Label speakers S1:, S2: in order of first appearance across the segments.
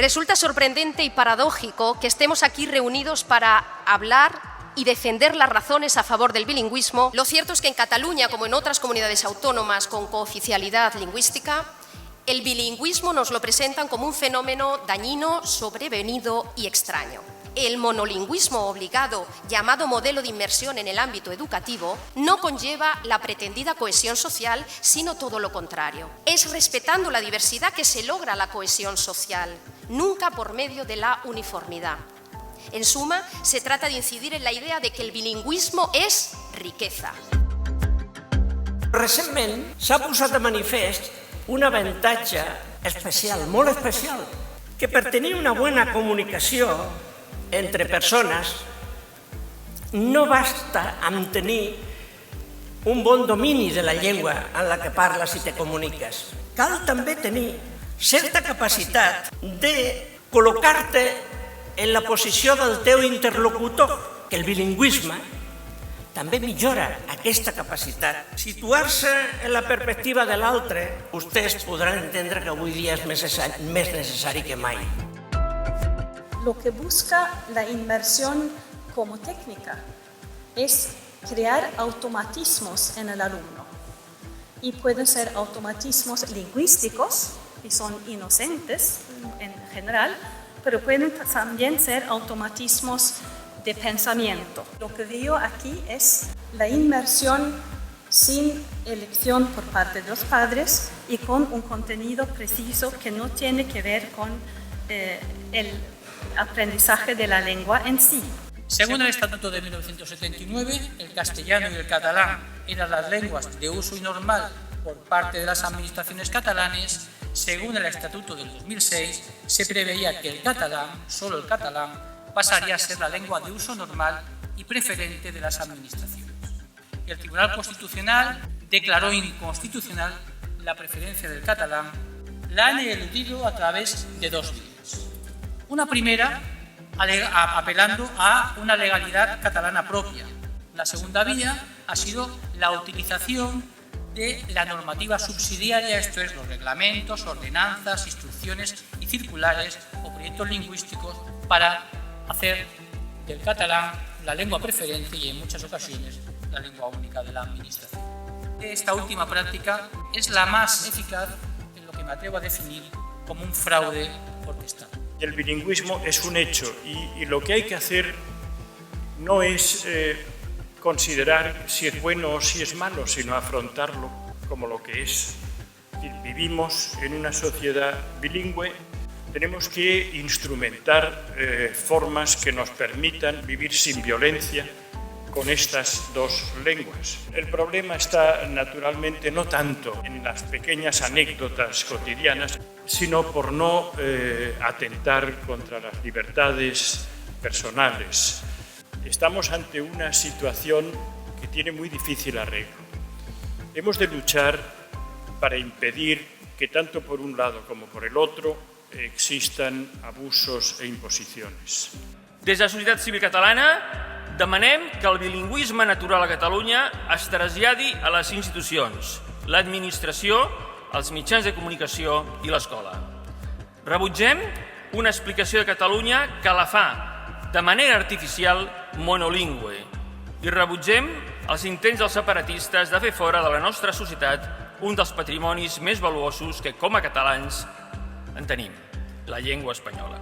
S1: Resulta sorprendente y paradójico que estemos aquí reunidos para hablar y defender las razones a favor del bilingüismo. Lo cierto es que en Cataluña, como en otras comunidades autónomas con cooficialidad lingüística, el bilingüismo nos lo presentan como un fenómeno dañino, sobrevenido y extraño. El monolingüismo obligado, llamado modelo de inmersión en el ámbito educativo, no conlleva la pretendida cohesión social, sino todo lo contrario. Es respetando la diversidad que se logra la cohesión social, nunca por medio de la uniformidad. En suma, se trata de incidir en la idea de que el bilingüismo és riqueza.
S2: Recentment s'ha posat de manifest un avantatge especial, molt especial, que per tenir una bona comunicació entre persones no basta amb tenir un bon domini de la llengua en la que parles i te comuniques. Cal també tenir certa capacitat de col·locar-te en la posició del teu interlocutor, que el bilingüisme també millora aquesta capacitat. Situar-se en la perspectiva de l'altre, vostès podran entendre que avui dia és més necessari que mai.
S3: Lo que busca la inmersión como técnica es crear automatismos en el alumno. Y pueden ser automatismos lingüísticos, y son inocentes en general, pero pueden también ser automatismos de pensamiento. Lo que veo aquí es la inmersión sin elección por parte de los padres y con un contenido preciso que no tiene que ver con el aprendizaje de la lengua en sí.
S4: Según el Estatuto de 1979, el castellano y el catalán eran las lenguas de uso normal por parte de las administraciones catalanes. Según el Estatuto del 2006, se preveía que el catalán, solo el catalán, pasaría a ser la lengua de uso normal y preferente de las administraciones. El Tribunal Constitucional declaró inconstitucional la preferencia del catalán. La han eludido a través de dos vías. Una primera, apelando a una legalidad catalana propia. La segunda vía ha sido la utilización de la normativa subsidiaria, esto es, los reglamentos, ordenanzas, instrucciones y circulares o proyectos lingüísticos para hacer del catalán la lengua preferente y en muchas ocasiones la lengua única de la administración. Esta última práctica es la más eficaz en lo que me atrevo a definir como un fraude orquestado.
S5: El bilingüismo es un hecho y lo que hay que hacer no es considerar si es bueno o si es malo, sino afrontarlo como lo que es. Vivimos en una sociedad bilingüe, tenemos que instrumentar formas que nos permitan vivir sin violencia con estas dos lenguas. El problema está naturalmente no tanto en las pequeñas anécdotas cotidianas, sino por no atentar contra las libertades personales. Estamos ante una situación que tiene muy difícil arreglo. Hemos de luchar para impedir que tanto por un lado como por el otro existan abusos e imposiciones.
S6: Des de la societat civil catalana demanem que el bilingüisme natural a Catalunya es traslladi a les institucions, l'administració, els mitjans de comunicació i l'escola. Rebutgem una explicació de Catalunya que la fa de manera artificial monolingüe i rebutgem els intents dels separatistes de fer fora de la nostra societat un dels patrimonis més valuosos que com a catalans en tenim, la llengua espanyola.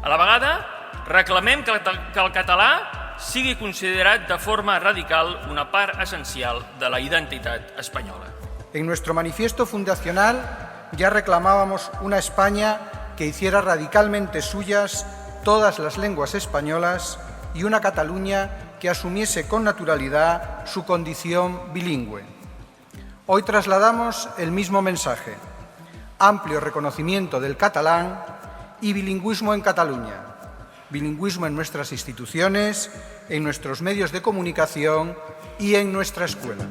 S6: A la vegada, reclamem que el català sigui considerat de forma radical una part essencial de la identitat espanyola.
S7: En nuestro manifiesto fundacional ya reclamábamos una España que hiciera radicalmente suyas todas las lenguas españolas y una Cataluña que asumiese con naturalidad su condición bilingüe. Hoy trasladamos el mismo mensaje: amplio reconocimiento del catalán y bilingüismo en Cataluña, bilingüismo en nuestras instituciones, en nuestros medios de comunicación y en nuestra escuela.